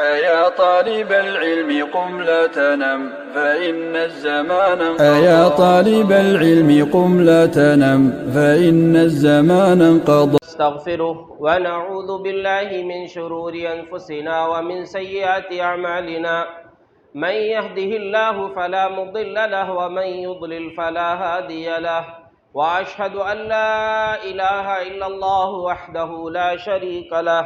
أيا طالب العلم قم لا تنم فإن الزمان انقضى. أيا طالب العلم قم لا تنم فإن الزمان انقضى. نستغفره ونعوذ بالله من شرور أنفسنا ومن سيئات أعمالنا. من يهده الله فلا مضل له ومن يضلل فلا هادي له. وأشهد أن لا إله إلا الله وحده لا شريك له.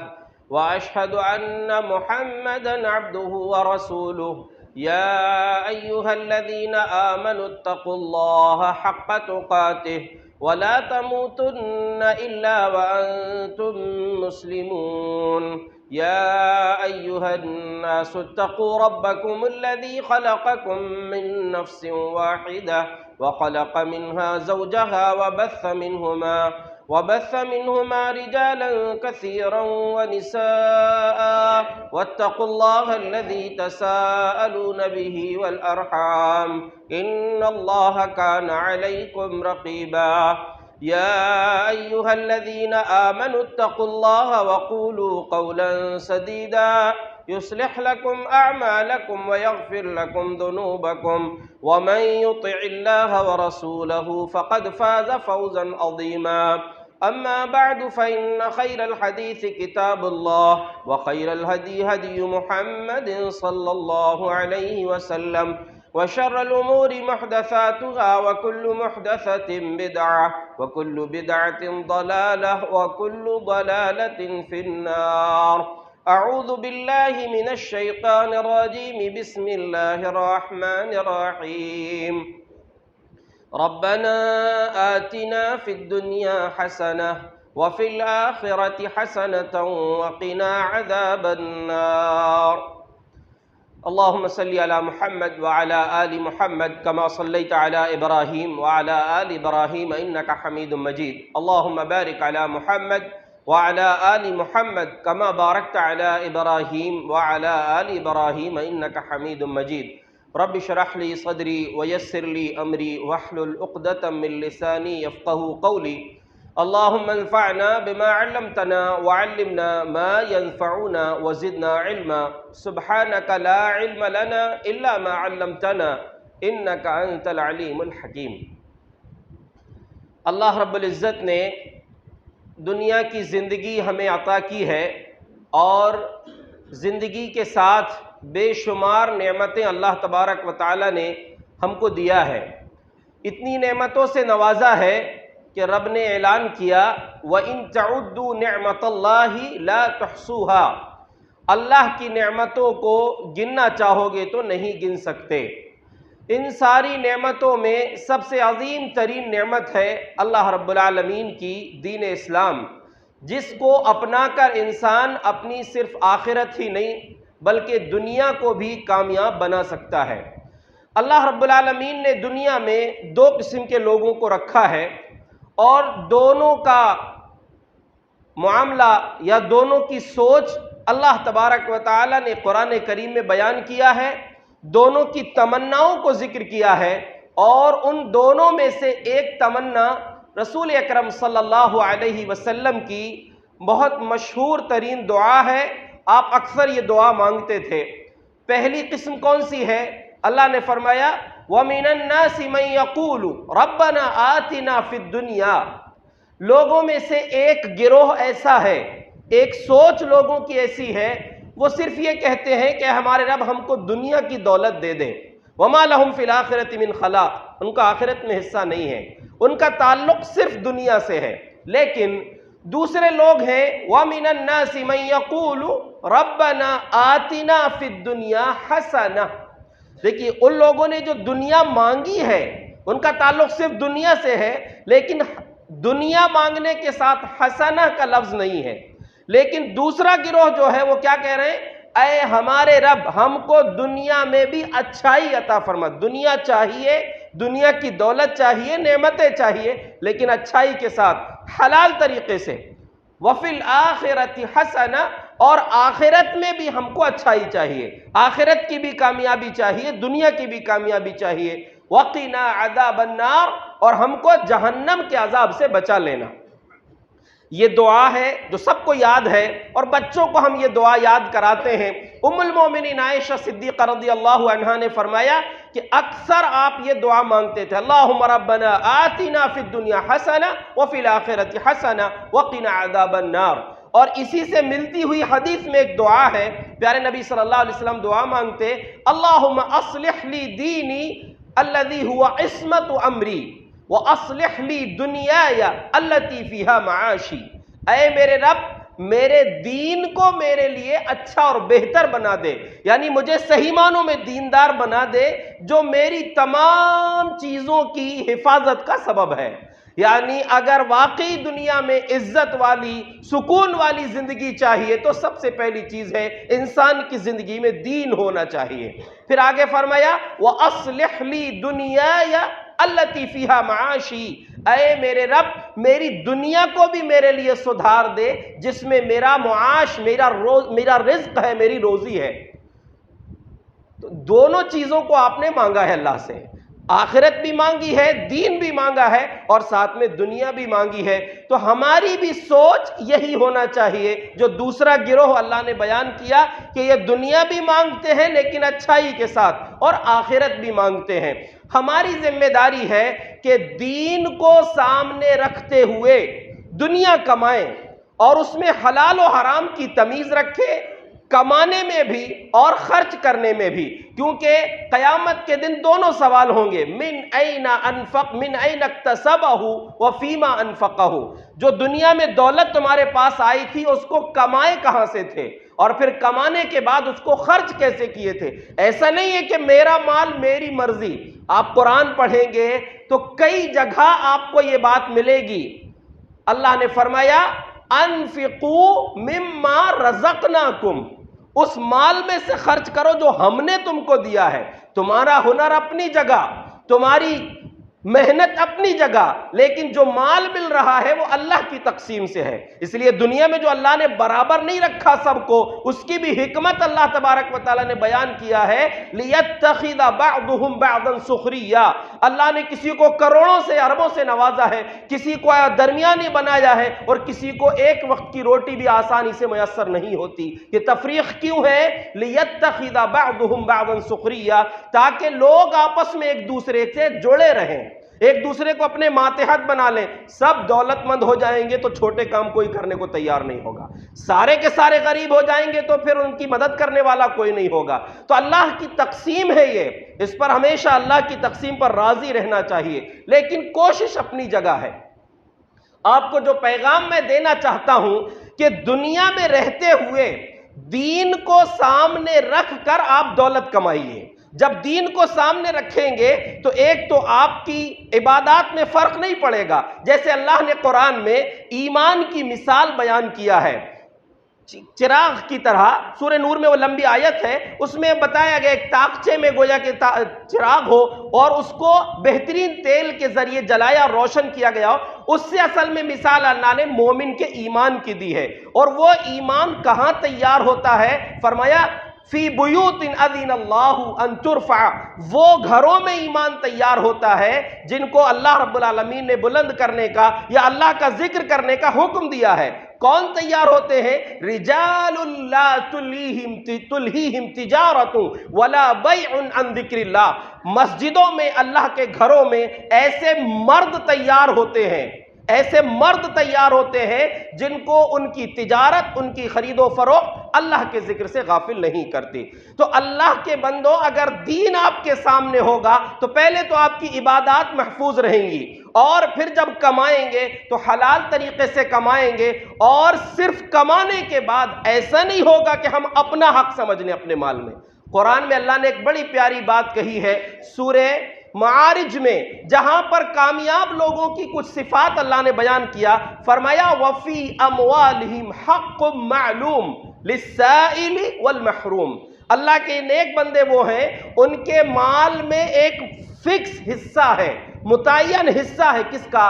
وأشهد أن محمدًا عبده ورسوله. يا أيها الذين آمنوا اتقوا الله حق تقاته ولا تموتن إلا وأنتم مسلمون. يا أيها الناس اتقوا ربكم الذي خلقكم من نفس واحدة وخلق منها زوجها وبث منهما رجالا كثيرا ونساء. واتقوا الله الذي تساءلون به والأرحام إن الله كان عليكم رقيبا. يا أيها الذين آمنوا اتقوا الله وقولوا قولا سديدا يصلح لكم أعمالكم ويغفر لكم ذنوبكم ومن يطع الله ورسوله فقد فاز فوزا عظيما. أما بعد فإن خير الحديث كتاب الله وخير الهدي هدي محمد صلى الله عليه وسلم وشر الأمور محدثاتها وكل محدثة بدعة وكل بدعة ضلالة وكل ضلالة في النار. أعوذ بالله من الشيطان الرجيم. بسم الله الرحمن الرحيم. ربنا آتنا في الدنيا حسنة وفي الآخرة حسنة وقنا عذاب النار. اللهم صل على محمد وعلى آل محمد كما صليت على إبراهيم وعلى آل إبراهيم إنك حميد مجيد. اللهم بارك على محمد وعلى آل محمد كما باركت على إبراهيم وعلى آل إبراهيم إنك حميد مجيد. رب اشرح لي صدري ويسر لي أمري واحلل عقدة من لساني يفقهوا قولي. اللهم انفعنا بما علمتنا وعلمنا ما ينفعنا وزدنا علما. سبحانك لا علم لنا إلا ما علمتنا إنك أنت العليم الحكيم. اللہ رب العزت نے دنیا کی زندگی ہمیں عطا کی ہے اور زندگی کے ساتھ بے شمار نعمتیں اللہ تبارک و تعالی نے ہم کو دیا ہے. اتنی نعمتوں سے نوازا ہے کہ رب نے اعلان کیا وَإِن تَعُدُّوا نِعْمَةَ اللَّهِ لَا تُحْصُوهَا. اللہ کی نعمتوں کو گننا چاہو گے تو نہیں گن سکتے. ان ساری نعمتوں میں سب سے عظیم ترین نعمت ہے اللہ رب العالمین کی دین اسلام، جس کو اپنا کر انسان اپنی صرف آخرت ہی نہیں بلکہ دنیا کو بھی کامیاب بنا سکتا ہے. اللہ رب العالمین نے دنیا میں دو قسم کے لوگوں کو رکھا ہے اور دونوں کا معاملہ یا دونوں کی سوچ اللہ تبارک و تعالی نے قرآن کریم میں بیان کیا ہے. دونوں کی تمناؤں کو ذکر کیا ہے اور ان دونوں میں سے ایک تمنا رسول اکرم صلی اللہ علیہ وسلم کی بہت مشہور ترین دعا ہے. آپ اکثر یہ دعا مانگتے تھے. پہلی قسم کون سی ہے؟ اللہ نے فرمایا وَمِنَ النَّاسِ مَن يَقُولُ رَبَّنَا آتِنَا فِي الدُّنْيَا. لوگوں میں سے ایک گروہ ایسا ہے، ایک سوچ لوگوں کی ایسی ہے، وہ صرف یہ کہتے ہیں کہ ہمارے رب ہم کو دنیا کی دولت دے دیں. وَمَا لَهُمْ فِي الْآخِرَةِ مِنْ خَلَاقٍ. ان کا آخرت میں حصہ نہیں ہے، ان کا تعلق صرف دنیا سے ہے. لیکن دوسرے لوگ ہیں وَمِنَ النَّاسِ مَن يَقُولُ رَبَّنَا آتِنَا فِي الدُّنْيَا حَسَنَةً. دیکھیے ان لوگوں نے جو دنیا مانگی ہے ان کا تعلق صرف دنیا سے ہے، لیکن دنیا مانگنے کے ساتھ حسنہ کا لفظ نہیں ہے. لیکن دوسرا گروہ جو ہے وہ کیا کہہ رہے ہیں؟ اے ہمارے رب ہم کو دنیا میں بھی اچھائی عطا فرما. دنیا چاہیے، دنیا کی دولت چاہیے، نعمتیں چاہیے، لیکن اچھائی کے ساتھ حلال طریقے سے. وَفِي الْآخِرَةِ حَسَنَةً. اور آخرت میں بھی ہم کو اچھائی چاہیے، آخرت کی بھی کامیابی چاہیے، دنیا کی بھی کامیابی چاہیے. وَقِنَا عَذَابَ النَّارِ. اور ہم کو جہنم کے عذاب سے بچا لینا. یہ دعا ہے جو سب کو یاد ہے، اور بچوں کو ہم یہ دعا یاد کراتے ہیں۔ ام المومنین عائشہ صدیقہ رضی اللہ عنہا نے فرمایا کہ اکثر آپ یہ دعا مانگتے تھے، اللہم ربنا آتنا فی الدنیا حسنہ وفی الآخرۃ حسنہ وقنا عذاب النار۔ اور اسی سے ملتی ہوئی حدیث میں ایک دعا ہے، پیارے نبی صلی اللہ علیہ وسلم دعا مانگتے، اللہم اصلح لی دینی الذی هو عصمت امری وَأَصْلِحْ لِي دُنْيَايَ الَّتِي فِيهَا مَعَاشِي۔ اے میرے رب، میرے دین کو میرے لیے اچھا اور بہتر بنا دے، یعنی مجھے صحیح معنوں میں دیندار بنا دے جو میری تمام چیزوں کی حفاظت کا سبب ہے۔ یعنی اگر واقعی دنیا میں عزت والی، سکون والی زندگی چاہیے تو سب سے پہلی چیز ہے انسان کی زندگی میں دین ہونا چاہیے۔ پھر آگے فرمایا وَأَصْلِحْ لِي دُنْيَايَ الَّتِي فِيهَا مَعَاشِي، اے میرے رب میری دنیا کو بھی میرے لیے سدھار دے جس میں میرا معاش، میرا رزق ہے، میری روزی ہے۔ تو دونوں چیزوں کو آپ نے مانگا ہے اللہ سے، آخرت بھی مانگی ہے، دین بھی مانگا ہے، اور ساتھ میں دنیا بھی مانگی ہے۔ تو ہماری بھی سوچ یہی ہونا چاہیے جو دوسرا گروہ اللہ نے بیان کیا کہ یہ دنیا بھی مانگتے ہیں لیکن اچھائی کے ساتھ، اور آخرت بھی مانگتے ہیں۔ ہماری ذمہ داری ہے کہ دین کو سامنے رکھتے ہوئے دنیا کمائیں اور اس میں حلال و حرام کی تمیز رکھیں، کمانے میں بھی اور خرچ کرنے میں بھی، کیونکہ قیامت کے دن دونوں سوال ہوں گے، من این اکتسبہ وفیما انفقہ۔ جو دنیا میں دولت تمہارے پاس آئی تھی اس کو کمائے کہاں سے تھے، اور پھر کمانے کے بعد اس کو خرچ کیسے کیے تھے۔ ایسا نہیں ہے کہ میرا مال میری مرضی۔ آپ قرآن پڑھیں گے تو کئی جگہ آپ کو یہ بات ملے گی۔ اللہ نے فرمایا انفقوا مما رزقناکم، اس مال میں سے خرچ کرو جو ہم نے تم کو دیا ہے۔ تمہارا ہنر اپنی جگہ، تمہاری محنت اپنی جگہ، لیکن جو مال مل رہا ہے وہ اللہ کی تقسیم سے ہے۔ اس لیے دنیا میں جو اللہ نے برابر نہیں رکھا سب کو، اس کی بھی حکمت اللہ تبارک و تعالیٰ نے بیان کیا ہے، لِيَتَّخِذَ بَعْضُهُمْ بَعْضًا سُخْرِيًّا۔ اللہ نے کسی کو کروڑوں سے اربوں سے نوازا ہے، کسی کو درمیانی بنایا ہے، اور کسی کو ایک وقت کی روٹی بھی آسانی سے میسر نہیں ہوتی۔ یہ تفریق کیوں ہے؟ لِيَتَّخِذَ بَعْضُهُمْ بَعْضًا سُخْرِيًّا، تاکہ لوگ آپس میں ایک دوسرے سے جڑے رہیں، ایک دوسرے کو اپنے ماتحت بنا لیں۔ سب دولت مند ہو جائیں گے تو چھوٹے کام کوئی کرنے کو تیار نہیں ہوگا، سارے کے سارے غریب ہو جائیں گے تو پھر ان کی مدد کرنے والا کوئی نہیں ہوگا۔ تو اللہ کی تقسیم ہے یہ، اس پر ہمیشہ اللہ کی تقسیم پر راضی رہنا چاہیے، لیکن کوشش اپنی جگہ ہے۔ آپ کو جو پیغام میں دینا چاہتا ہوں کہ دنیا میں رہتے ہوئے دین کو سامنے رکھ کر آپ دولت کمائیے۔ جب دین کو سامنے رکھیں گے تو ایک تو آپ کی عبادات میں فرق نہیں پڑے گا، جیسے اللہ نے قرآن میں ایمان کی مثال بیان کیا ہے چراغ کی طرح۔ سورہ نور میں وہ لمبی آیت ہے، اس میں بتایا گیا ایک طاقچے میں گویا کہ چراغ ہو اور اس کو بہترین تیل کے ذریعے جلایا اور روشن کیا گیا ہو، اس سے اصل میں مثال اللہ نے مومن کے ایمان کی دی ہے۔ اور وہ ایمان کہاں تیار ہوتا ہے؟ فرمایا فی بیوت اذن اللہ ان ترفع، وہ گھروں میں ایمان تیار ہوتا ہے جن کو اللہ رب العالمین نے بلند کرنے کا یا اللہ کا ذکر کرنے کا حکم دیا ہے۔ کون تیار ہوتے ہیں؟ رجال لا تلہیہم تجارت ولا بیع عن ذکر اللہ۔ مسجدوں میں، اللہ کے گھروں میں ایسے مرد تیار ہوتے ہیں، ایسے مرد تیار ہوتے ہیں جن کو ان کی تجارت، ان کی خرید و فروخت اللہ کے ذکر سے غافل نہیں کرتی۔ تو اللہ کے بندو، اگر دین آپ کے سامنے ہوگا تو پہلے تو آپ کی عبادات محفوظ رہیں گی، اور پھر جب کمائیں گے تو حلال طریقے سے کمائیں گے، اور صرف کمانے کے بعد ایسا نہیں ہوگا کہ ہم اپنا حق سمجھ لیں اپنے مال میں۔ قرآن میں اللہ نے ایک بڑی پیاری بات کہی ہے سورہ معارج میں، جہاں پر کامیاب لوگوں کی کچھ صفات اللہ نے بیان کیا۔ فرمایا وَفِي أَمْوَالِهِمْ حَقٌّ مَعْلُومٌ لِلسَّائِلِ وَالْمَحْرُومِ۔ اللہ کے نیک بندے وہ ہیں، ان کے مال میں ایک فکس حصہ ہے، متعین حصہ ہے، کس کا؟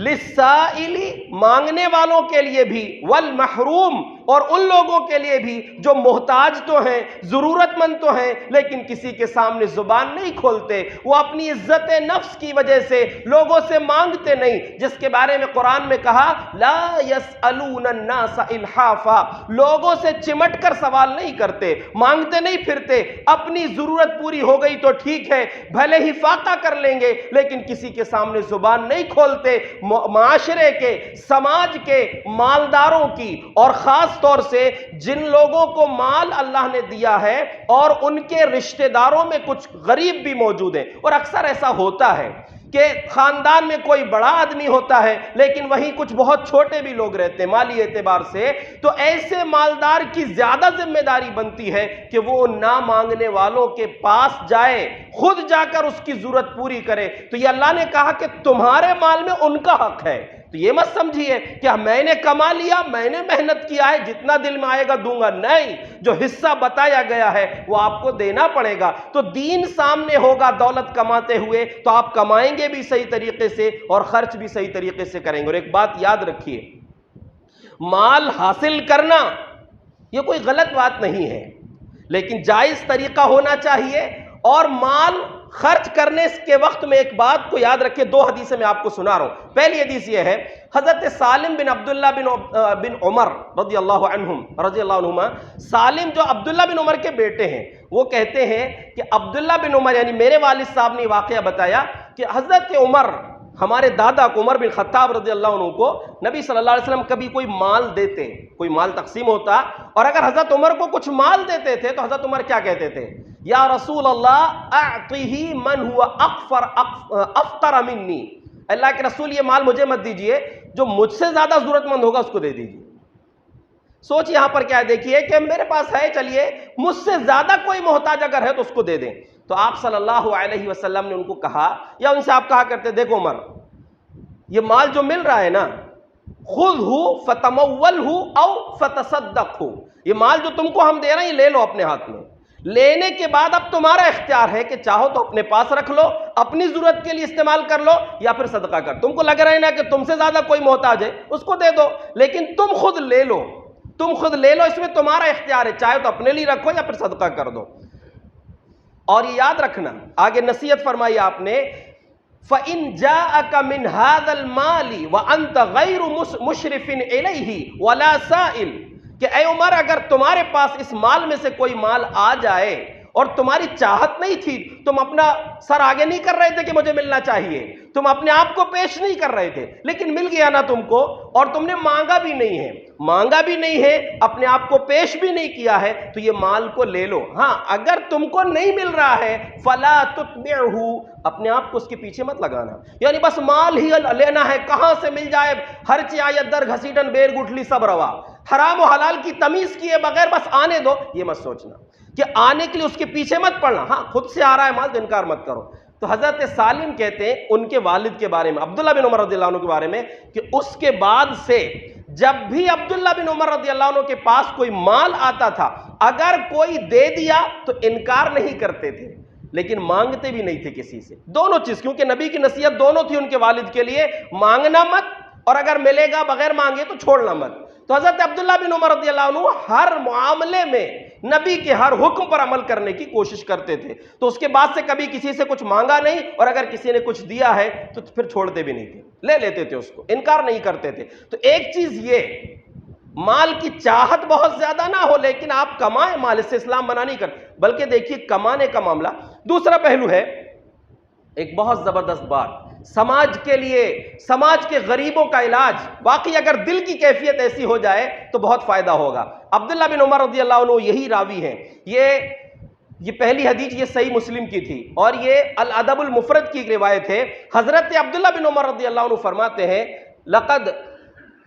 لِلسَّائِلِ، مانگنے والوں کے لیے بھی، وَالْمَحْرُوم، اور ان لوگوں کے لیے بھی جو محتاج تو ہیں، ضرورت مند تو ہیں، لیکن کسی کے سامنے زبان نہیں کھولتے، وہ اپنی عزت نفس کی وجہ سے لوگوں سے مانگتے نہیں، جس کے بارے میں قرآن میں کہا لا یسألون الناس الحافا، لوگوں سے چمٹ کر سوال نہیں کرتے، مانگتے نہیں پھرتے، اپنی ضرورت پوری ہو گئی تو ٹھیک ہے، بھلے ہی فاقہ کر لیں گے لیکن کسی کے سامنے زبان نہیں کھولتے۔ معاشرے کے، سماج کے مالداروں کی، اور خاص طور سے جن لوگوں کو مال اللہ نے دیا ہے اور ان کے رشتہ داروں میں کچھ غریب بھی موجود ہیں، اور اکثر ایسا ہوتا ہے کہ خاندان میں کوئی بڑا آدمی ہوتا ہے لیکن وہیں کچھ بہت چھوٹے بھی لوگ رہتے ہیں مالی اعتبار سے، تو ایسے مالدار کی زیادہ ذمہ داری بنتی ہے کہ وہ نہ مانگنے والوں کے پاس جائے، خود جا کر اس کی ضرورت پوری کرے۔ تو یہ اللہ نے کہا کہ تمہارے مال میں ان کا حق ہے، تو یہ مت سمجھیے کہ میں نے کما لیا، میں نے محنت کیا ہے، جتنا دل میں آئے گا دوں گا، نہیں، جو حصہ بتایا گیا ہے وہ آپ کو دینا پڑے گا۔ تو دین سامنے ہوگا دولت کماتے ہوئے تو آپ کمائیں گے بھی صحیح طریقے سے اور خرچ بھی صحیح طریقے سے کریں گے۔ اور ایک بات یاد رکھیے، مال حاصل کرنا یہ کوئی غلط بات نہیں ہے، لیکن جائز طریقہ ہونا چاہیے، اور مال خرچ کرنے کے وقت میں ایک بات کو یاد رکھیں، دو حدیثیں میں آپ کو سنا رہا ہوں۔ پہلی حدیث یہ ہے، حضرت سالم بن عبداللہ بن عمر رضی اللہ عنہما، سالم جو عبداللہ بن عمر کے بیٹے ہیں، وہ کہتے ہیں کہ عبداللہ بن عمر یعنی میرے والد صاحب نے واقعہ بتایا کہ حضرت عمر، ہمارے دادا کو عمر بن خطاب رضی اللہ عنہ کو نبی صلی اللہ علیہ وسلم کبھی کوئی مال دیتے، کوئی مال تقسیم ہوتا، اور اگر حضرت عمر کو کچھ مال دیتے تھے تو حضرت عمر کیا کہتے تھے؟ یا رسول اللہ اعطیہ من ہوا افقر منی، اللہ کے رسول یہ مال مجھے مت دیجئے، جو مجھ سے زیادہ ضرورت مند ہوگا اس کو دے دیجئے۔ سوچ یہاں پر کیا ہے، دیکھیے کہ میرے پاس ہے، چلیے مجھ سے زیادہ کوئی محتاج اگر ہے تو اس کو دے دیں۔ تو آپ صلی اللہ علیہ وسلم نے ان کو کہا، یا ان سے آپ کہا کرتے، دیکھو عمر، یہ مال جو مل رہا ہے نا، خُذْهُ فَتَمَوَّلْهُ او فَتَصَدَّقْهُ، یہ مال جو تم کو ہم دے رہے ہیں یہ لے لو اپنے ہاتھ میں، لینے کے بعد اب تمہارا اختیار ہے کہ چاہو تو اپنے پاس رکھ لو، اپنی ضرورت کے لیے استعمال کر لو، یا پھر صدقہ کر، تم کو لگ رہا ہے نا کہ تم سے زیادہ کوئی محتاج ہے اس کو دے دو، لیکن تم خود لے لو، تم خود لے لو، اس میں تمہارا اختیار ہے، چاہے تو اپنے لیے رکھو یا پھر صدقہ کر دو۔ اور یہ یاد رکھنا، آگے نصیحت فرمائی آپ نے، فَإِن جَاءَكَ مِنْ هَذَا الْمَالِ وَأَنْتَ غَيْرُ مُشْرِفٍ إِلَيْهِ وَلَا سَائِلٍ، کہ اے عمر اگر تمہارے پاس اس مال میں سے کوئی مال آ جائے اور تمہاری چاہت نہیں تھی، تم اپنا سر آگے نہیں کر رہے تھے کہ مجھے ملنا چاہیے، تم اپنے آپ کو پیش نہیں کر رہے تھے، لیکن مل گیا نا تم کو، اور تم نے مانگا بھی نہیں ہے، اپنے آپ کو پیش بھی نہیں کیا ہے، تو یہ مال کو لے لو۔ ہاں اگر تم کو نہیں مل رہا ہے فَلَا تُتْبِعْهُ، اپنے آپ کو اس کے پیچھے مت لگانا، یعنی بس مال ہی لینا ہے، کہاں سے مل جائے، ہر چیایت در گھسیٹن بیر گٹھلی سب روا، حرام و حلال کی تمیز کیے بغیر بس آنے دو، یہ مت سوچنا کہ آنے کے لیے اس کے پیچھے مت پڑنا، ہاں خود سے آ رہا ہے مال تو انکار مت کرو۔ تو حضرت سالم کہتے ہیں ان کے والد کے بارے میں، عبداللہ بن عمر رضی اللہ عنہ کے بارے میں، کہ اس کے بعد سے جب بھی عبداللہ بن عمر رضی اللہ عنہ کے پاس کوئی مال آتا تھا، اگر کوئی دے دیا تو انکار نہیں کرتے تھے، لیکن مانگتے بھی نہیں تھے کسی سے، دونوں چیز، کیونکہ نبی کی نصیحت دونوں تھی ان کے والد کے لیے، مانگنا مت، اور اگر ملے گا بغیر مانگے تو چھوڑنا مت۔ تو حضرت عبداللہ بن عمر رضی اللہ عنہ ہر معاملے میں نبی کے ہر حکم پر عمل کرنے کی کوشش کرتے تھے، تو اس کے بعد سے کبھی کسی سے کچھ مانگا نہیں، اور اگر کسی نے کچھ دیا ہے تو پھر چھوڑتے بھی نہیں تھے، لے لیتے تھے اس کو، انکار نہیں کرتے تھے۔ تو ایک چیز یہ، مال کی چاہت بہت زیادہ نہ ہو لیکن آپ کمائیں مال، اس سے اسلام منع نہیں کرتے، بلکہ دیکھیے کمانے کا معاملہ۔ دوسرا پہلو ہے ایک بہت زبردست بات، سماج کے لیے، سماج کے غریبوں کا علاج، واقعی اگر دل کی کیفیت ایسی ہو جائے تو بہت فائدہ ہوگا۔ عبداللہ بن عمر رضی اللہ عنہ یہی راوی ہیں، یہ پہلی حدیث یہ صحیح مسلم کی تھی، اور یہ الادب المفرد کی ایک روایت ہے۔ حضرت عبداللہ بن عمر رضی اللہ عنہ فرماتے ہیں، لقد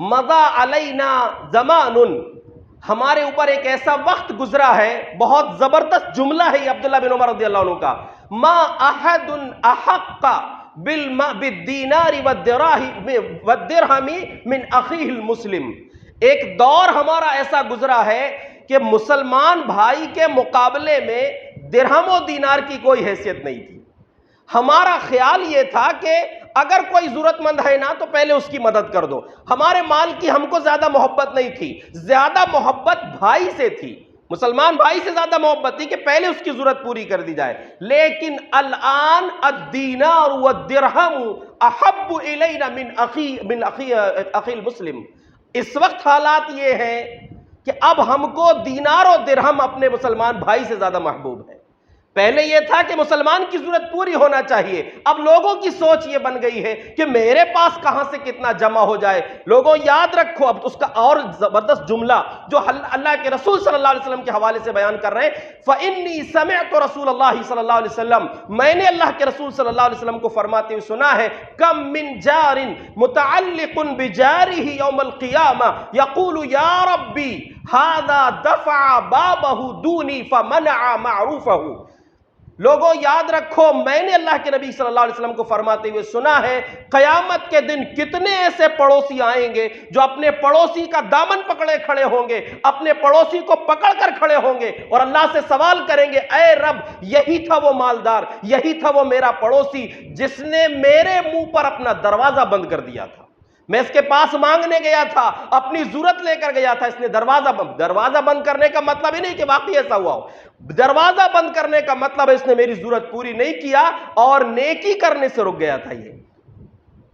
مضى علینا زمان، ہمارے اوپر ایک ایسا وقت گزرا ہے، بہت زبردست جملہ ہے یہ عبداللہ بن عمر رضی اللہ عنہ کا، ما احد احق بالدینار والدرہم من اخیہ المسلم، ایک دور ہمارا ایسا گزرا ہے کہ مسلمان بھائی کے مقابلے میں درہم و دینار کی کوئی حیثیت نہیں تھی، ہمارا خیال یہ تھا کہ اگر کوئی ضرورت مند ہے نا تو پہلے اس کی مدد کر دو. ہمارے مال کی ہم کو زیادہ محبت نہیں تھی، زیادہ محبت بھائی سے تھی، مسلمان بھائی سے زیادہ محبت تھی کہ پہلے اس کی ضرورت پوری کر دی جائے. لیکن الان الدینار والدرہم احب الینا من اخی المسلم. اس وقت حالات یہ ہیں کہ اب ہم کو دینار و درہم اپنے مسلمان بھائی سے زیادہ محبوب ہے. پہلے یہ تھا کہ مسلمان کی ضرورت پوری ہونا چاہیے، اب لوگوں کی سوچ یہ بن گئی ہے کہ میرے پاس کہاں سے کتنا جمع ہو جائے. لوگوں یاد رکھو، اب اس کا اور زبردست جملہ جو اللہ کے رسول صلی اللہ علیہ وسلم کے حوالے سے بیان کر رہے ہیں، فَإِنِّي سَمِعْتُ رَسُولَ اللَّهِ صلی اللہ علیہ وسلم، میں نے اللہ کے رسول صلی اللہ علیہ وسلم کو فرماتے ہوئے سنا ہے، کم من جار متعلق بجارہ یوم القیامہ یقول یا ربی هذا دفع بابہ دونی فمنع معروفہ. لوگوں یاد رکھو، میں نے اللہ کے نبی صلی اللہ علیہ وسلم کو فرماتے ہوئے سنا ہے، قیامت کے دن کتنے ایسے پڑوسی آئیں گے جو اپنے پڑوسی کا دامن پکڑے کھڑے ہوں گے، اپنے پڑوسی کو پکڑ کر کھڑے ہوں گے اور اللہ سے سوال کریں گے، اے رب یہی تھا وہ مالدار، یہی تھا وہ میرا پڑوسی جس نے میرے منہ پر اپنا دروازہ بند کر دیا تھا. میں اس کے پاس مانگنے گیا تھا، اپنی ضرورت لے کر گیا تھا، اس نے دروازہ بند کرنے کا مطلب ہی نہیں کہ واقعی ایسا ہوا ہو. دروازہ بند کرنے کا مطلب ہے اس نے میری ضرورت پوری نہیں کیا اور نیکی کرنے سے رک گیا تھا. یہ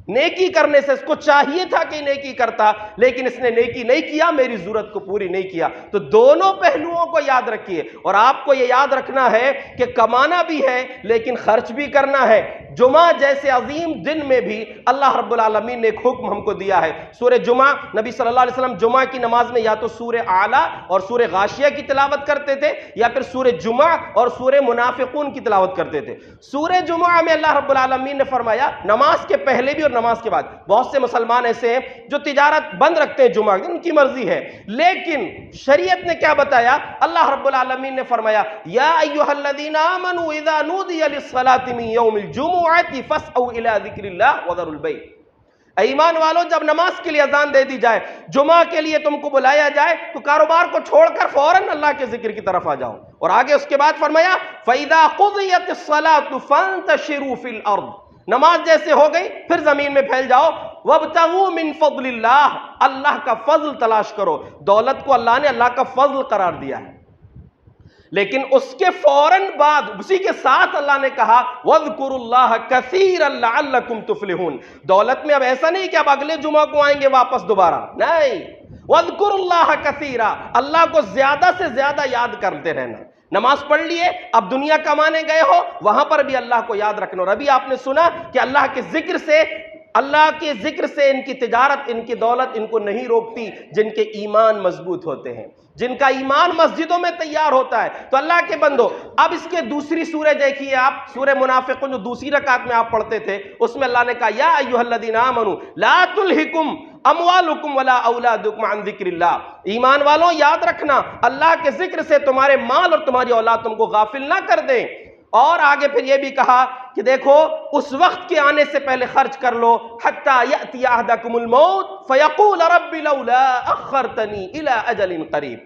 نیکی کرنے سے اس کو چاہیے تھا کہ نیکی کرتا، لیکن اس نے نیکی نہیں کیا، میری ضرورت کو پوری نہیں کیا. تو دونوں پہلوؤں کو یاد رکھیے، اور آپ کو یہ یاد رکھنا ہے کہ کمانا بھی ہے لیکن خرچ بھی کرنا ہے. جمعہ جیسے عظیم دن میں بھی اللہ رب العالمین نے ایک حکم ہم کو دیا ہے. سورہ جمعہ، نبی صلی اللہ علیہ وسلم جمعہ کی نماز میں یا تو سورہ اعلیٰ اور سورہ غاشیہ کی تلاوت کرتے تھے یا پھر سورہ جمعہ اور سورہ منافقون کی تلاوت کرتے تھے. سورہ جمعہ میں اللہ رب العالمین نے فرمایا، نماز کے پہلے بھی اور نماز کے بعد. بہت سے مسلمان ایسے ہیں جو تجارت بند رکھتے ہیں جمعہ، ان کی مرضی ہے، لیکن شریعت نے کیا بتایا؟ اللہ رب العالمین نے فرمایا، یا ایھا الذین آمنوا اذا نودی للصلاۃ من یوم الجمعہ فاسعوا الی ذکر اللہ وذروا البیع. ایمان والو، جب نماز کے لیے اذان دے دی جائے، جمعہ کے لیے تم کو بلایا جائے تو کاروبار کو چھوڑ کر فوراً اللہ کے ذکر کی طرف آ جاؤ. اور آگے اس کے بعد فرمایا، فَإِذَا قُضِيَتِ الصَّلَاةُ فَانْتَشِرُوا فِي الْأَرْضِ. نماز جیسے ہو گئی پھر زمین میں پھیل جاؤ. وَابْتَغُوا مِن فَضْلِ اللَّهِ، اللہ کا فضل تلاش کرو. دولت کو اللہ نے اللہ کا فضل قرار دیا ہے، لیکن اس کے فوراً بعد اسی کے ساتھ اللہ نے کہا وَاذْكُرُوا اللَّهَ كَثِيرًا لَعَلَّكُمْ تُفْلِحُونَ. دولت میں اب ایسا نہیں کہ اب اگلے جمعہ کو آئیں گے واپس دوبارہ، نہیں. وَاذْكُرُوا اللَّهَ كَثِيرًا، اللہ کو زیادہ سے زیادہ یاد کرتے رہنا. نماز پڑھ لیے، اب دنیا کمانے گئے ہو، وہاں پر بھی اللہ کو یاد رکھنا. اور ابھی آپ نے سنا کہ اللہ کے ذکر سے ان کی تجارت، ان کی دولت ان کو نہیں روکتی جن کے ایمان مضبوط ہوتے ہیں، جن کا ایمان مسجدوں میں تیار ہوتا ہے. تو اللہ کے بندو، اب اس کے دوسری سورہ دیکھیے آپ، سورہ منافقون جو دوسری رکعت میں آپ پڑھتے تھے، اس میں اللہ نے کہا، یا ایھا الذین آمنوا لا تلہکم اموالکم ولا اولادکم عن ذکر اللہ. ایمان والوں یاد رکھنا، اللہ کے ذکر سے تمہارے مال اور تمہاری اولاد تم کو غافل نہ کر دیں. اور آگے پھر یہ بھی کہا کہ دیکھو اس وقت کے آنے سے پہلے خرچ کر لو، حتی یأتی احدکم الموت فیقول رب لولا اخرتنی الی اجل قریب.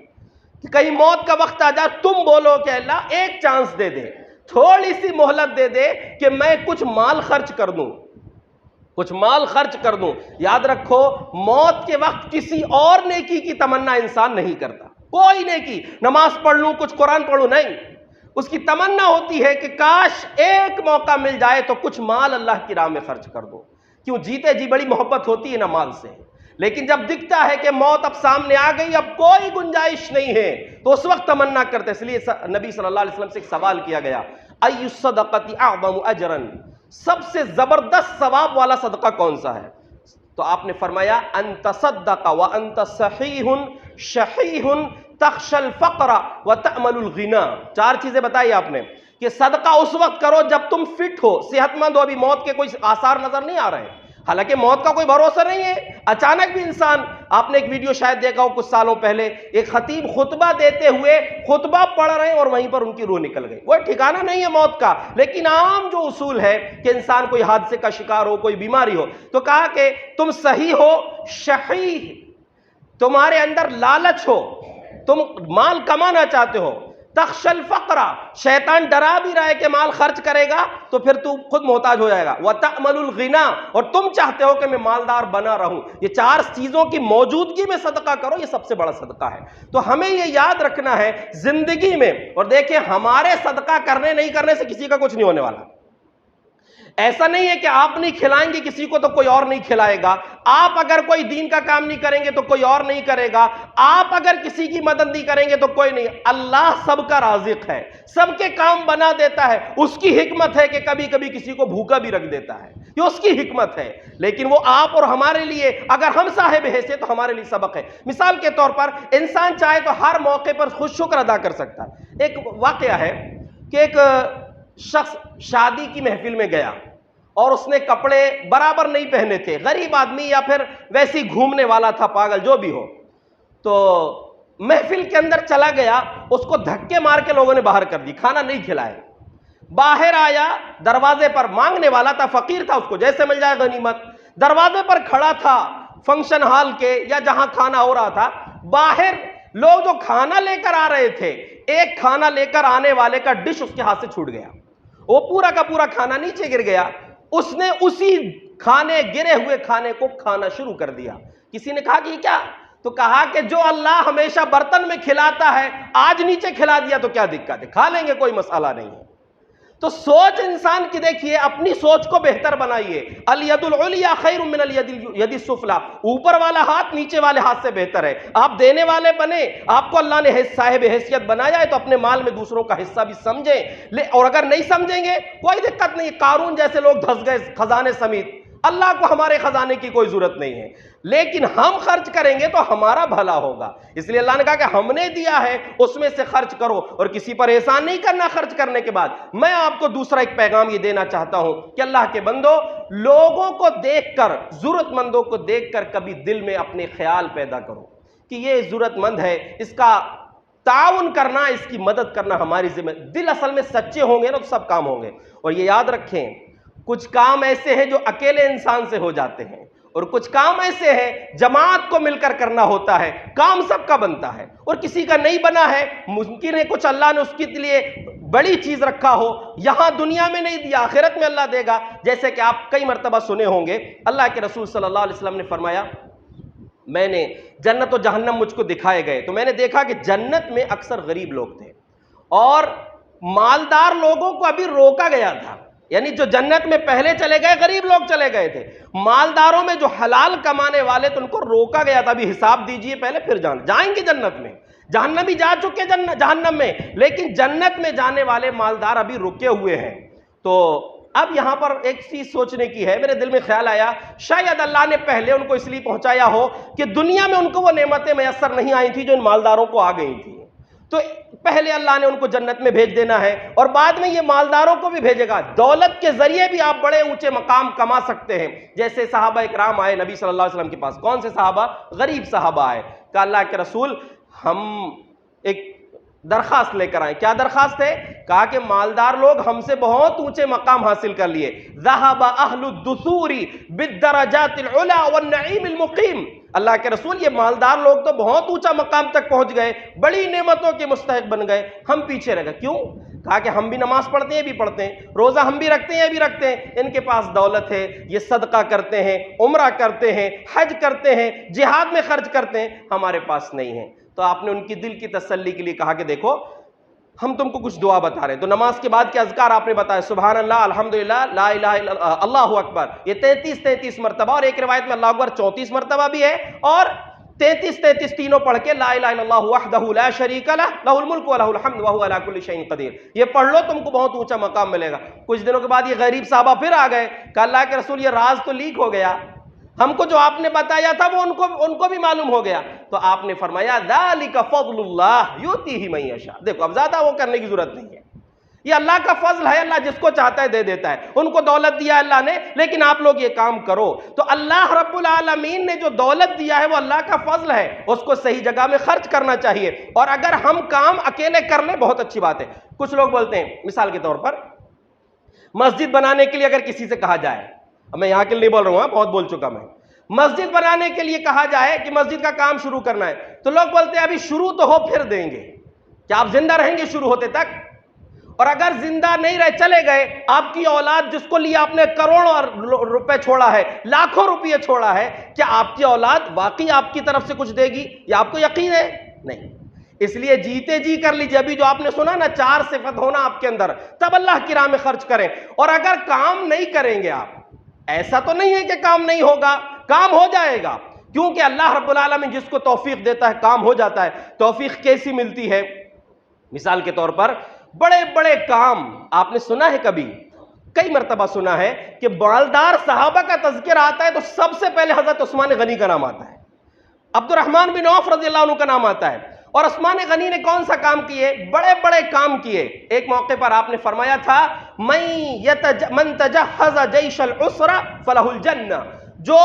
کہ کہیں موت کا وقت آ جائے تم بولو کہ اللہ ایک چانس دے دے، تھوڑی سی مہلت دے دے کہ میں کچھ مال خرچ کر دوں، کچھ مال خرچ کر دوں. یاد رکھو، موت کے وقت کسی اور نیکی کی تمنا انسان نہیں کرتا. کوئی نیکی، نماز پڑھ لوں، کچھ قرآن پڑھوں، نہیں. اس کی تمنا ہوتی ہے کہ کاش ایک موقع مل جائے تو کچھ مال اللہ کی راہ میں خرچ کر دو. کیوں؟ جیتے جی بڑی محبت ہوتی ہے نا مال سے، لیکن جب دکھتا ہے کہ موت اب سامنے آ گئی، اب کوئی گنجائش نہیں ہے، تو اس وقت تمنا کرتے. اس لیے نبی صلی اللہ علیہ وسلم سے ایک سوال کیا گیا، ای الصدقۃ اعظم اجرا، سب سے زبردست ثواب والا صدقہ کون سا ہے؟ تو آپ نے فرمایا، ان تصدق وانت صحیح شحیح تخشى الفقر وتأمل الغنى. 4 چیزیں بتائی آپ نے کہ صدقہ اس وقت کرو جب تم فٹ ہو، صحت مند ہو، ابھی موت کے کوئی آثار نظر نہیں آ رہے ہیں. حالانکہ موت کا کوئی بھروسہ نہیں ہے، اچانک بھی انسان. آپ نے ایک ویڈیو شاید دیکھا ہو کچھ سالوں پہلے، ایک خطیب خطبہ دیتے ہوئے خطبہ پڑھ رہے ہیں اور وہیں پر ان کی روح نکل گئی. وہ ٹھکانہ نہیں ہے موت کا، لیکن عام جو اصول ہے کہ انسان کوئی حادثے کا شکار ہو، کوئی بیماری ہو، تو کہا کہ تم صحیح ہو، شحیح، تمہارے اندر لالچ ہو، تم مال کمانا چاہتے ہو، تخشى الفقر، شیطان ڈرا بھی رہا ہے کہ مال خرچ کرے گا تو پھر تو خود محتاج ہو جائے گا، وتأمل الغنا، اور تم چاہتے ہو کہ میں مالدار بنا رہوں۔ یہ چار چیزوں کی موجودگی میں صدقہ کرو، یہ سب سے بڑا صدقہ ہے۔ تو ہمیں یہ یاد رکھنا ہے زندگی میں، اور دیکھیں ہمارے صدقہ کرنے نہیں کرنے سے کسی کا کچھ نہیں ہونے والا۔ ایسا نہیں ہے کہ آپ نہیں کھلائیں گے کسی کو تو کوئی اور نہیں کھلائے گا، آپ اگر کوئی دین کا کام نہیں کریں گے تو کوئی اور نہیں کرے گا، آپ اگر کسی کی مدد نہیں کریں گے تو کوئی نہیں۔ اللہ سب کا رازق ہے، سب کے کام بنا دیتا ہے، اس کی حکمت ہے کہ کبھی کبھی کسی کو بھوکا بھی رکھ دیتا ہے، یہ اس کی حکمت ہے، لیکن وہ آپ اور ہمارے لیے، اگر ہم صاحب حیثیت تو ہمارے لیے سبق ہے۔ مثال کے طور پر انسان چاہے تو ہر موقع پر خود شکر ادا کر سکتا ہے۔ ایک واقعہ ہے کہ ایک شخص شادی کی محفل میں گیا اور اس نے کپڑے برابر نہیں پہنے تھے، غریب آدمی یا پھر ویسی گھومنے والا تھا، پاگل جو بھی ہو، تو محفل کے اندر چلا گیا، اس کو دھکے مار کے لوگوں نے باہر کر دی، کھانا نہیں کھلائے۔ باہر آیا، دروازے پر مانگنے والا تھا، فقیر تھا، اس کو جیسے مل جائے غنیمت، دروازے پر کھڑا تھا فنکشن ہال کے یا جہاں کھانا ہو رہا تھا، باہر لوگ جو کھانا لے کر آ رہے تھے، ایک کھانا لے کر آنے والے کا ڈش اس کے ہاتھ سے چھوٹ گیا، وہ پورا کا پورا کھانا نیچے گر گیا، اس نے اسی کھانے، گرے ہوئے کھانے کو کھانا شروع کر دیا۔ کسی نے کہا کہ یہ کیا؟ تو کہا کہ جو اللہ ہمیشہ برتن میں کھلاتا ہے آج نیچے کھلا دیا تو کیا دقت ہے، کھا لیں گے، کوئی مسئلہ نہیں ہے۔ تو سوچ انسان کی دیکھیے، اپنی سوچ کو بہتر بنائیے۔ الید العلیٰ خیر من الید السفلیٰ، اوپر والا ہاتھ نیچے والے ہاتھ سے بہتر ہے۔ آپ دینے والے بنے، آپ کو اللہ نے صاحب حیثیت بنایا ہے تو اپنے مال میں دوسروں کا حصہ بھی سمجھیں، اور اگر نہیں سمجھیں گے کوئی دقت نہیں، قارون جیسے لوگ دھس گئے خزانے سمیت، اللہ کو ہمارے خزانے کی کوئی ضرورت نہیں ہے، لیکن ہم خرچ کریں گے تو ہمارا بھلا ہوگا۔ اس لیے اللہ نے کہا کہ ہم نے دیا ہے اس میں سے خرچ کرو، اور کسی پر احسان نہیں کرنا خرچ کرنے کے بعد۔ میں آپ کو دوسرا ایک پیغام یہ دینا چاہتا ہوں کہ اللہ کے بندو، لوگوں کو دیکھ کر، ضرورت مندوں کو دیکھ کر کبھی دل میں اپنے خیال پیدا کرو کہ یہ ضرورت مند ہے، اس کا تعاون کرنا، اس کی مدد کرنا ہماری ذمہ۔ دل اصل میں سچے ہوں گے نا تو سب کام ہوں گے۔ اور یہ یاد رکھیں، کچھ کام ایسے ہیں جو اکیلے انسان سے ہو جاتے ہیں، اور کچھ کام ایسے ہیں جماعت کو مل کر کرنا ہوتا ہے، کام سب کا بنتا ہے، اور کسی کا نہیں بنا ہے، ممکن ہے کچھ اللہ نے اس کے لیے بڑی چیز رکھا ہو، یہاں دنیا میں نہیں دیا، آخرت میں اللہ دے گا۔ جیسے کہ آپ کئی مرتبہ سنے ہوں گے، اللہ کے رسول صلی اللہ علیہ وسلم نے فرمایا، میں نے جنت و جہنم مجھ کو دکھائے گئے تو میں نے دیکھا کہ جنت میں اکثر غریب لوگ تھے، اور مالدار لوگوں کو ابھی روکا گیا تھا، یعنی جو جنت میں پہلے چلے گئے غریب لوگ چلے گئے تھے، مالداروں میں جو حلال کمانے والے تھے ان کو روکا گیا تھا، ابھی حساب دیجئے پہلے پھر جائیں گے جنت میں۔ جہنمی جا چکے جہنم میں، لیکن جنت میں جانے والے مالدار ابھی رکے ہوئے ہیں۔ تو اب یہاں پر ایک چیز سوچنے کی ہے، میرے دل میں خیال آیا، شاید اللہ نے پہلے ان کو اس لیے پہنچایا ہو کہ دنیا میں ان کو وہ نعمتیں میسر نہیں آئی تھی جو ان مالداروں کو آ گئی تھی، تو پہلے اللہ نے ان کو جنت میں بھیج دینا ہے، اور بعد میں یہ مالداروں کو بھی بھیجے گا۔ دولت کے ذریعے بھی آپ بڑے اونچے مقام کما سکتے ہیں، جیسے صحابہ اکرام آئے نبی صلی اللہ علیہ وسلم کے پاس۔ کون سے صحابہ؟ غریب صحابہ آئے، کہا اللہ کے رسول ہم ایک درخواست لے کر آئے۔ کیا درخواست ہے؟ کہا کہ مالدار لوگ ہم سے بہت اونچے مقام حاصل کر لیے، ذہب اہل الدثور بالدرجات العلی والنعیم المقیم۔ اللہ کے رسول یہ مالدار لوگ تو بہت اونچا مقام تک پہنچ گئے، بڑی نعمتوں کے مستحق بن گئے، ہم پیچھے رہ گئے۔ کیوں؟ کہا کہ ہم بھی نماز پڑھتے ہیں، بھی پڑھتے ہیں، روزہ ہم بھی رکھتے ہیں، بھی رکھتے ہیں، ان کے پاس دولت ہے، یہ صدقہ کرتے ہیں، عمرہ کرتے ہیں، حج کرتے ہیں، جہاد میں خرچ کرتے ہیں، ہمارے پاس نہیں ہے۔ تو آپ نے ان کی دل کی تسلی کے لیے کہا کہ دیکھو ہم تم کو کچھ دعا بتا رہے ہیں۔ تو نماز کے بعد کے اذکار آپ نے بتایا، سبحان اللہ، الحمدللہ، لا الہ الا اللہ، اللہ اکبر، یہ 33 مرتبہ، اور ایک روایت میں اللہ اکبر 34 مرتبہ بھی ہے، اور 33 تینوں پڑھ کے لا الہ الا اللہ وحدہ لا شریک لہ لہ الملک و لہ الحمد وہو علی کل شیء قدیر، یہ پڑھ لو تم کو بہت اونچا مقام ملے گا۔ کچھ دنوں کے بعد یہ غریب صحابہ پھر آ گئے، کہ اللہ کے رسول یہ راز تو لیک ہو گیا، ہم کو جو آپ نے بتایا تھا وہ ان کو بھی معلوم ہو گیا۔ تو آپ نے فرمایا ذالک فضل اللہ یؤتیہ من یشاء، دیکھو اب زیادہ وہ کرنے کی ضرورت نہیں ہے، یہ اللہ کا فضل ہے، اللہ جس کو چاہتا ہے دے دیتا ہے۔ ان کو دولت دیا اللہ نے، لیکن آپ لوگ یہ کام کرو۔ تو اللہ رب العالمین نے جو دولت دیا ہے وہ اللہ کا فضل ہے، اس کو صحیح جگہ میں خرچ کرنا چاہیے، اور اگر ہم کام اکیلے کر لیں بہت اچھی بات ہے۔ کچھ لوگ بولتے ہیں، مثال کے طور پر مسجد بنانے کے لیے اگر کسی سے کہا جائے، اب میں یہاں کے لیے نہیں بول رہا ہوں، بہت بول چکا میں، مسجد بنانے کے لیے کہا جائے کہ مسجد کا کام شروع کرنا ہے، تو لوگ بولتے ہیں ابھی شروع تو ہو پھر دیں گے۔ کہ آپ زندہ رہیں گے شروع ہوتے تک؟ اور اگر زندہ نہیں رہے چلے گئے، آپ کی اولاد جس کو لیے آپ نے کروڑوں روپے چھوڑا ہے، لاکھوں روپے چھوڑا ہے، کیا آپ کی اولاد واقعی آپ کی طرف سے کچھ دے گی؟ یہ آپ کو یقین ہے؟ نہیں۔ اس لیے جیتے جی کر لیجیے، ابھی جو آپ نے سنا نا 4 صفت ہونا آپ کے اندر، تب اللہ کی راہ میں خرچ کریں۔ اور اگر کام نہیں کریں گے آپ، ایسا تو نہیں ہے کہ کام نہیں ہوگا، کام ہو جائے گا، کیونکہ اللہ رب العالمین جس کو توفیق دیتا ہے کام ہو جاتا ہے۔ توفیق کیسی ملتی ہے؟ مثال کے طور پر بڑے بڑے کام آپ نے سنا ہے، کبھی کئی مرتبہ سنا ہے کہ مالدار صحابہ کا تذکرہ آتا ہے تو سب سے پہلے حضرت عثمان غنی کا نام آتا ہے، عبد الرحمن بن عوف رضی اللہ عنہ کا نام آتا ہے۔ اور عثمان غنی نے کون سا کام کیے؟ بڑے بڑے کام کیے۔ ایک موقع پر آپ نے فرمایا تھا من تجہز جیش العسرہ فلہ الجنہ، جو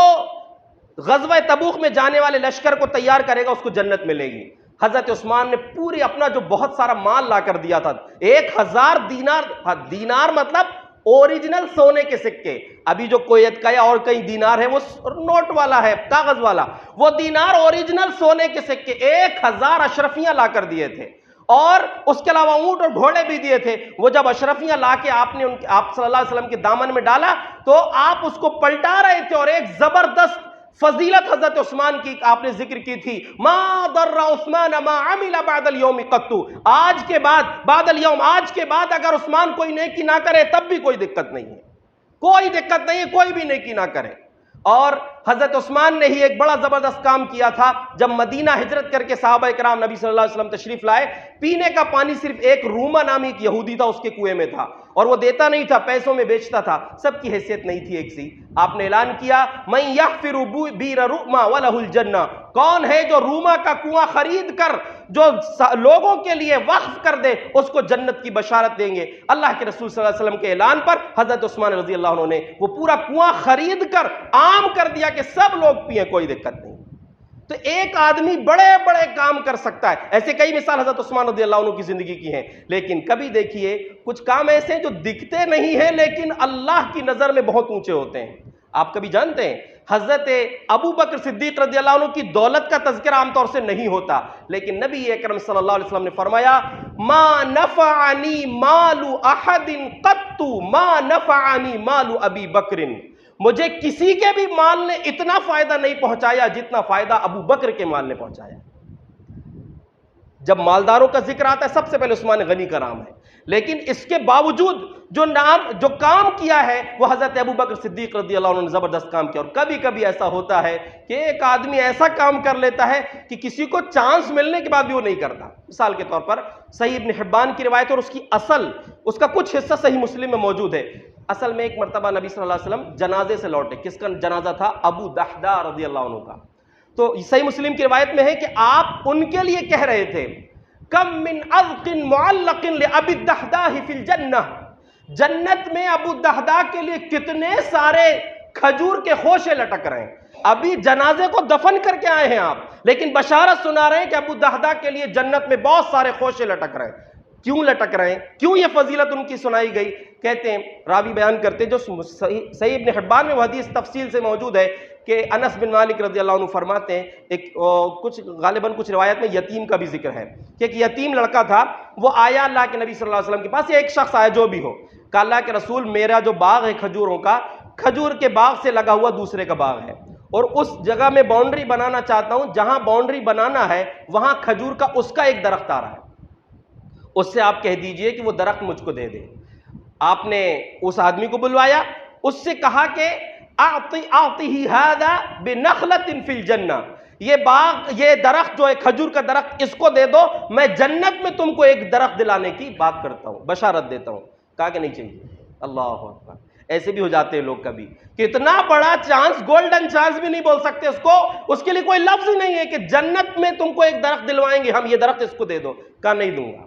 غزوہ تبوک میں جانے والے لشکر کو تیار کرے گا اس کو جنت ملے گی۔ حضرت عثمان نے پوری اپنا جو بہت سارا مال لا کر دیا تھا، 1000 دینار، دینار مطلب اوریجنل سونے کے سکے، ابھی جو کویت کا یا اور کئی دینار ہے وہ نوٹ والا ہے، کاغذ والا، وہ دینار اوریجنل سونے کے سکے 1000 اشرفیاں لا کر دیے تھے، اور اس کے علاوہ اونٹ اور گھوڑے بھی دیے تھے۔ وہ جب اشرفیاں لا کے آپ صلی اللہ علیہ وسلم کے دامن میں ڈالا تو آپ اس کو پلٹا رہے تھے، اور ایک زبردست فضیلت حضرت عثمان کی آپ نے ذکر کی تھی، ما ضر عثمان ما عمل بعد اليوم قط، آج کے بعد، بعد اليوم، آج کے بعد اگر عثمان کوئی نیکی نہ کرے تب بھی کوئی دقت نہیں ہے، کوئی دقت نہیں ہے، کوئی بھی نیکی نہ کرے۔ اور حضرت عثمان نے ہی ایک بڑا زبردست کام کیا تھا، جب مدینہ ہجرت کر کے صحابہ کرام نبی صلی اللہ علیہ وسلم تشریف لائے، پینے کا پانی صرف ایک روما نامی ایک یہودی تھا، اس کے کنویں میں تھا، اور وہ دیتا نہیں تھا، پیسوں میں بیچتا تھا، سب کی حیثیت نہیں تھی ایک سی۔ آپ نے اعلان کیا من یحفر بیر رؤما ولہ الجنہ، کون ہے جو روما کا کنواں خرید کر جو لوگوں کے لیے وقف کر دے اس کو جنت کی بشارت دیں گے۔ اللہ کے رسول صلی اللہ علیہ وسلم کے اعلان پر حضرت عثمان رضی اللہ عنہ نے وہ پورا کنواں خرید کر عام کر دیا کہ سب لوگ پئیں، کوئی دقت نہیں۔ تو ایک آدمی بڑے بڑے کام کر سکتا ہے، ایسے کئی مثال حضرت عثمان رضی اللہ عنہ کی زندگی کی ہیں، لیکن کبھی دیکھیے کچھ کام ایسے ہیں جو دکھتے نہیں ہیں لیکن اللہ کی نظر میں بہت اونچے ہوتے ہیں۔ آپ کبھی جانتے ہیں حضرت ابو بکر صدیق رضی اللہ عنہ کی دولت کا تذکرہ عام طور سے نہیں ہوتا، لیکن نبی اکرم صلی اللہ علیہ وسلم نے فرمایا ما نفعنی مال احد قط ما نفعنی مال ابی بکر، مجھے کسی کے بھی مال نے اتنا فائدہ نہیں پہنچایا جتنا فائدہ ابو بکر کے مال نے پہنچایا۔ جب مالداروں کا ذکر آتا ہے سب سے پہلے عثمان غنی کا نام ہے، لیکن اس کے باوجود جو کام کیا ہے وہ حضرت ابو بکر صدیق رضی اللہ عنہ نے زبردست کام کیا۔ اور کبھی کبھی ایسا ہوتا ہے کہ ایک آدمی ایسا کام کر لیتا ہے کہ کسی کو چانس ملنے کے بعد بھی وہ نہیں کرتا۔ مثال کے طور پر صحیح ابن حبان کی روایت، اور اس کی اصل، اس کا کچھ حصہ صحیح مسلم میں موجود ہے۔ اصل میں ایک مرتبہ نبی صلی اللہ علیہ وسلم جنازے سے لوٹے، کس کا جنازہ تھا؟ ابو دحدہ رضی اللہ عنہ کا۔ تو صحیح مسلم کی روایت میں ہے کہ آپ ان کے لیے کہہ رہے تھے کم من عذق معلق لابی الدحداہ فی الجنہ، جنت میں ابو دحدہ کے لیے کتنے سارے کھجور کے خوشے لٹک رہے ہیں۔ ابھی جنازے کو دفن کر کے آئے ہیں آپ، لیکن بشارت سنا رہے ہیں کہ ابو دحدہ کے لیے جنت میں بہت سارے خوشے لٹک رہے ہیں۔ کیوں لٹک رہے ہیں؟ کیوں یہ فضیلت ان کی سنائی گئی؟ کہتے ہیں، راوی بیان کرتے ہیں، جو صحیح ابن حبان میں وہ حدیث تفصیل سے موجود ہے کہ انس بن مالک رضی اللہ عنہ فرماتے ہیں، غالباً کچھ روایت میں یتیم کا بھی ذکر ہے کہ ایک یتیم لڑکا تھا، وہ آیا اللہ کے نبی صلی اللہ علیہ وسلم کے پاس، یا ایک شخص آیا جو بھی ہو، کہا اللہ کے رسول میرا جو باغ ہے کھجوروں کا، کھجور کے باغ سے لگا ہوا دوسرے کا باغ ہے، اور اس جگہ میں باؤنڈری بنانا چاہتا ہوں، جہاں باؤنڈری بنانا ہے وہاں کھجور کا اس کا ایک درخت آ رہا ہے، اس سے آپ کہہ دیجئے کہ وہ درخت مجھ کو دے دے۔ آپ نے اس آدمی کو بلوایا، اس سے کہا کہ اعطیہ ھذا بنخلۃ فی الجنہ، یہ باغ، یہ درخت جو ہے کھجور کا درخت، اس کو دے دو، میں جنت میں تم کو ایک درخت دلانے کی بات کرتا ہوں، بشارت دیتا ہوں۔ کہا کہ نہیں چاہیے۔ اللہ اکبر۔ ایسے بھی ہو جاتے ہیں لوگ کبھی، کتنا بڑا چانس، گولڈن چانس بھی نہیں بول سکتے اس کو، اس کے لیے کوئی لفظ ہی نہیں ہے کہ جنت میں تم کو ایک درخت دلوائیں گے ہم، یہ درخت اس کو دے دو۔ کہا نہیں دوں گا۔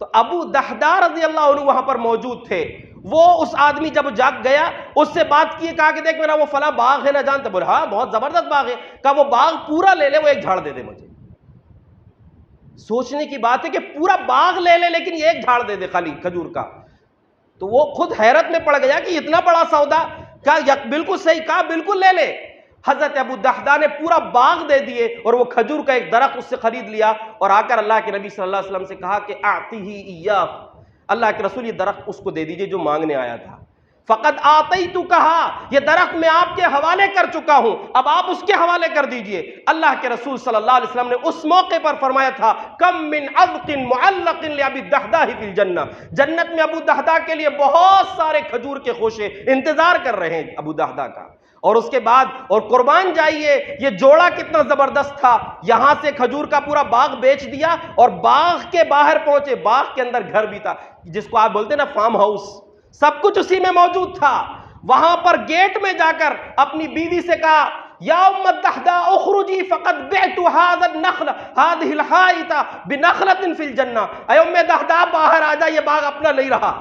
تو ابو دحدہ رضی اللہ عنہ وہاں پر موجود تھے، وہ اس آدمی جب جاگ گیا اس سے بات کی، کہا کہ دیکھ میرا وہ فلاں باغ ہے نہ جانتا، بولے ہاں بہت زبردست باغ ہے، کہا وہ باغ پورا لے لے، وہ ایک جھاڑ دے دے مجھے۔ سوچنے کی بات ہے کہ پورا باغ لے لے لیکن یہ ایک جھاڑ دے دے خالی کھجور کا۔ تو وہ خود حیرت میں پڑ گیا کہ اتنا بڑا سودا، کہا بالکل صحیح، کہا بالکل لے لے۔ حضرت ابو دحدہ نے پورا باغ دے دیے اور وہ کھجور کا ایک درخت اس سے خرید لیا اور آ کر اللہ کے نبی صلی اللہ علیہ وسلم سے کہا کہ اعطیہ ایاہ، اللہ کے رسول یہ درخت اس کو دے دیجئے جو مانگنے آیا تھا. فقد آتیتو، کہا یہ درخت میں آپ کے حوالے کر چکا ہوں، اب آپ اس کے حوالے کر دیجئے. اللہ کے رسول صلی اللہ علیہ وسلم نے اس موقع پر فرمایا تھا کم من عذق معلق لابی الدحداہ فی الجنہ، جنت میں ابو دحدہ کے لیے بہت سارے کھجور کے خوشے انتظار کر رہے ہیں ابو دحدہ کا. اور اس کے بعد اور قربان جائیے یہ جوڑا کتنا زبردست تھا، یہاں سے کھجور کا پورا باغ بیچ دیا اور باغ کے باہر پہنچے، باغ کے اندر گھر بھی تھا جس کو آپ بولتے ہیں نا فارم ہاؤس، سب کچھ اسی میں موجود تھا. وہاں پر گیٹ میں جا کر اپنی بیوی سے کہا یا ام الدحدہ اخرجی فقد بعت هذا النخل هذه الحائط بنخلة في الجنہ، اے ام دحدہ باہر آ جا، یہ باغ اپنا نہیں رہا.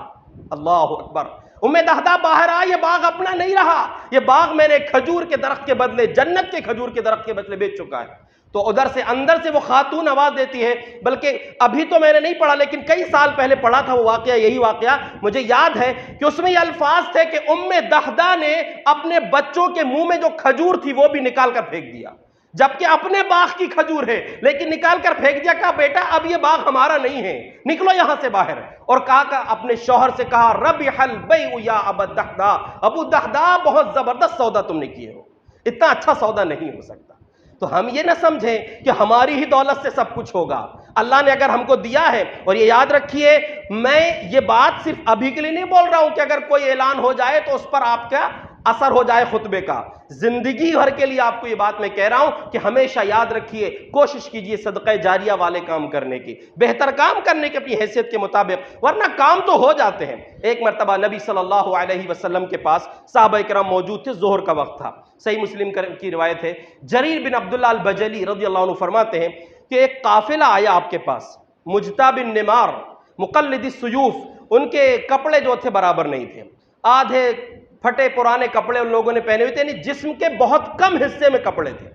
اللہ اکبر. ام دحدہ باہر آ، یہ باغ اپنا نہیں رہا، یہ باغ میں نے کھجور کے درخت کے بدلے، جنت کے کھجور کے درخت کے بدلے بیچ چکا ہے. تو ادھر سے اندر سے وہ خاتون آواز دیتی ہے، بلکہ ابھی تو میں نے نہیں پڑھا لیکن کئی سال پہلے پڑھا تھا وہ واقعہ، یہی واقعہ مجھے یاد ہے کہ اس میں یہ الفاظ تھے کہ ام دحدہ نے اپنے بچوں کے منہ میں جو کھجور تھی وہ بھی نکال کر پھینک دیا، جبکہ اپنے باغ کی کھجور ہے لیکن نکال کر پھینک دیا. کہا بیٹا اب یہ باغ ہمارا نہیں ہے، نکلو یہاں سے باہر. اور کہا کہ اپنے شوہر سے کہا ربح البیع یا ابا الدحدہ، ابو دحدہ بہت زبردست سودا تم نے کیے ہو، اتنا اچھا سودا نہیں ہو سکتا. تو ہم یہ نہ سمجھیں کہ ہماری ہی دولت سے سب کچھ ہوگا. اللہ نے اگر ہم کو دیا ہے، اور یہ یاد رکھیے میں یہ بات صرف ابھی کے لیے نہیں بول رہا ہوں کہ اگر کوئی اعلان ہو جائے تو اس پر آپ کا اثر ہو جائے خطبے کا، زندگی بھر کے لیے آپ کو یہ بات میں کہہ رہا ہوں کہ ہمیشہ یاد رکھیے، کوشش کیجئے صدقہ جاریہ والے کام کرنے کی، بہتر کام کرنے کی اپنی حیثیت کے مطابق، ورنہ کام تو ہو جاتے ہیں. ایک مرتبہ نبی صلی اللہ علیہ وسلم کے پاس صحابہ کرام موجود تھے، ظہر کا وقت تھا. صحیح مسلم کی روایت ہے، جریر بن عبداللہ البجلی رضی اللہ عنہ فرماتے ہیں کہ ایک قافلہ آیا آپ کے پاس، مجتہ بن نمار مقلد السیوف، ان کے کپڑے جو تھے برابر نہیں تھے، آدھے پھٹے پرانے کپڑے ان لوگوں نے پہنے ہوئے تھے، یعنی جسم کے بہت کم حصے میں کپڑے تھے،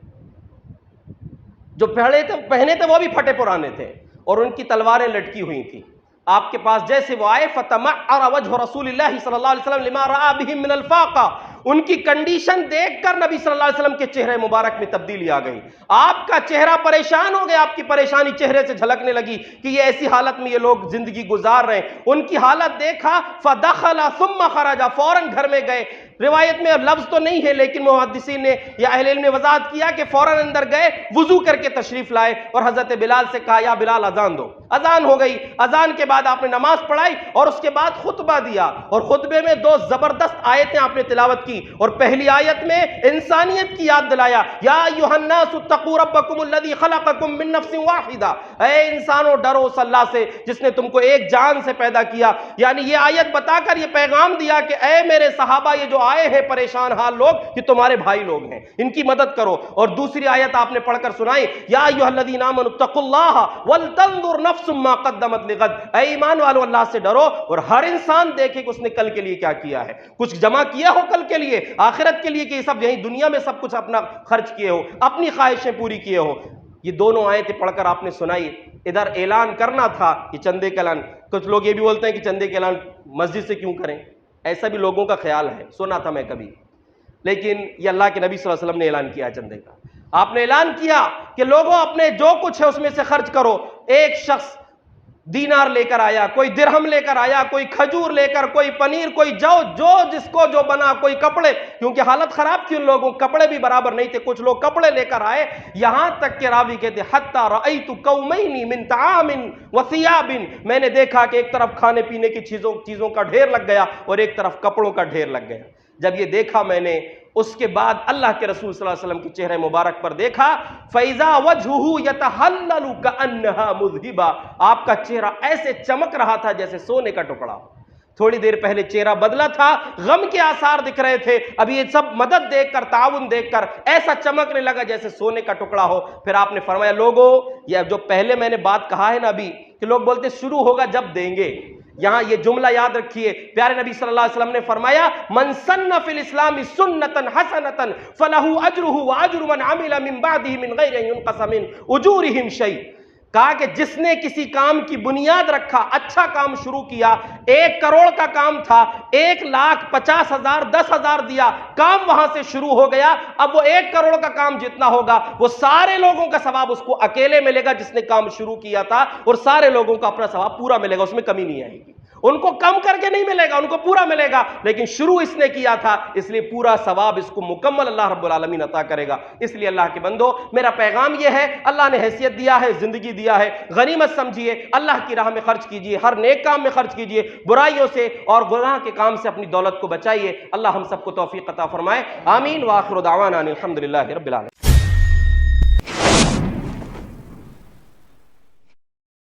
جو پہنے تھے وہ بھی پھٹے پرانے تھے، اور ان کی تلواریں لٹکی ہوئی تھیں. آپ کے پاس جیسے وہ آئے فتمعر وجہ رسول اللہ صلی اللہ علیہ وسلم لما رأى بهم من الفاقہ، ان کی کنڈیشن دیکھ کر نبی صلی اللہ علیہ وسلم کے چہرے مبارک میں تبدیلی آ گئی. آپ کا چہرہ پریشان ہو گیا، آپ کی پریشانی چہرے سے جھلکنے لگی کہ یہ ایسی حالت میں یہ لوگ زندگی گزار رہے ہیں. ان کی حالت دیکھا فدخل ثم خرج، فوراً گھر میں گئے. روایت میں لفظ تو نہیں ہے لیکن محدثین نے یا اہل علم نے وضاحت کیا کہ فوراً اندر گئے، وضو کر کے تشریف لائے اور حضرت بلال سے کہا یا بلال اذان دو. اذان ہو گئی، اذان کے بعد آپ نے نماز پڑھائی اور اس کے بعد خطبہ دیا، اور خطبے میں دو زبردست آیتیں آپ نے تلاوت کی. اور پہلی آیت میں انسانیت کی یاد دلایا، یا ایھا الناس اتقوا ربکم الذی خلقکم من نفس واحدہ، اے انسانوں ڈرو اس اللہ سے جس نے تم کو ایک جان سے پیدا کیا. یعنی یہ آیت بتا کر یہ پیغام دیا کہ اے میرے صحابہ، یہ جو آئے ہیں پریشان حال لوگ، یہ تمہارے بھائی لوگ ہیں، ان کی مدد کرو. اور دوسری آیت آپ نے پڑھ کر سنائی، یا ایھا الذین آمنوا اتقوا اللہ ولتنظر نفس ما قدمت لغد، اے ایمان والو اللہ سے ڈرو اور ہر انسان دیکھے کہ اس نے کل کے لیے کیا کیا ہے، کچھ جمع کیا ہو کل کے لیے، آخرت کے لیے، کہ یہ سب یہیں دنیا میں سب کچھ اپنا خرچ کیے ہو، اپنی خواہشیں پوری کیے ہو. یہ دونوں آیتیں پڑھ کر آپ نے سنائی. ادھر اعلان کرنا تھا کہ چندے کا اعلان، کچھ لوگ یہ بھی بولتے ہیں کہ چندے کا اعلان مسجد سے کیوں کریں، ایسا بھی لوگوں کا خیال ہے، سنا تھا میں کبھی. لیکن یہ اللہ کے نبی صلی اللہ علیہ وسلم نے اعلان کیا چندے کا. آپ نے اعلان کیا کہ لوگوں اپنے جو کچھ ہے اس میں سے خرچ کرو. ایک شخص دینار لے کر آیا، کوئی درہم لے کر آیا، کوئی کھجور لے کر، کوئی پنیر، کوئی جو جس کو جو بنا، کوئی کپڑے، کیونکہ حالت خراب تھی ان لوگوں، کپڑے بھی برابر نہیں تھے، کچھ لوگ کپڑے لے کر آئے. یہاں تک کہ راوی کہتے حتی رأیت قومین من طعام وثیاب، میں نے دیکھا کہ ایک طرف کھانے پینے کی چیزوں کا ڈھیر لگ گیا اور ایک طرف کپڑوں کا ڈھیر لگ گیا. جب یہ دیکھا میں نے، اس کے بعد اللہ کے رسول صلی اللہ علیہ وسلم کے چہرے مبارک پر دیکھا، فَإِذَا وَجْهُهُ يَتَحَلَّلُ كَأَنَّهَا مُذْهِبًا، آپ کا چہرہ ایسے چمک رہا تھا جیسے سونے کا ٹکڑا. تھوڑی دیر پہلے چہرہ بدلا تھا، غم کے آثار دکھ رہے تھے، اب یہ سب مدد دیکھ کر، تعاون دیکھ کر ایسا چمکنے لگا جیسے سونے کا ٹکڑا ہو. پھر آپ نے فرمایا لوگوں، یہ جو پہلے میں نے بات کہا ہے نا ابھی کہ لوگ بولتے شروع ہوگا جب دیں گے، یہاں یہ جملہ یاد رکھیے. پیارے نبی صلی اللہ علیہ وسلم نے فرمایا من سن فی الاسلام سنتا حسنتا فلہ اجرہ واجر من عمل من بعدہ من غیر ان ينقص من اجورہم شیء. کہا کہ جس نے کسی کام کی بنیاد رکھا، اچھا کام شروع کیا، 1 کروڑ کا کام تھا، 1,50,000 10,000 دیا، کام وہاں سے شروع ہو گیا، اب وہ 1 کروڑ کا کام جتنا ہوگا وہ سارے لوگوں کا ثواب اس کو اکیلے ملے گا جس نے کام شروع کیا تھا، اور سارے لوگوں کا اپنا ثواب پورا ملے گا، اس میں کمی نہیں آئے گی، ان کو کم کر کے نہیں ملے گا، ان کو پورا ملے گا، لیکن شروع اس نے کیا تھا اس لیے پورا ثواب اس کو مکمل اللہ رب العالمین عطا کرے گا۔ اس لیے اللہ کے بندو، میرا پیغام یہ ہے، اللہ نے حیثیت دیا ہے، زندگی دیا ہے، غنیمت سمجھیے، اللہ کی راہ میں خرچ کیجئے، ہر نیک کام میں خرچ کیجئے، برائیوں سے اور گناہ کے کام سے اپنی دولت کو بچائیے۔ اللہ ہم سب کو توفیق عطا فرمائے، آمین، وآخر دعوانا ان الحمدللہ رب العالمین۔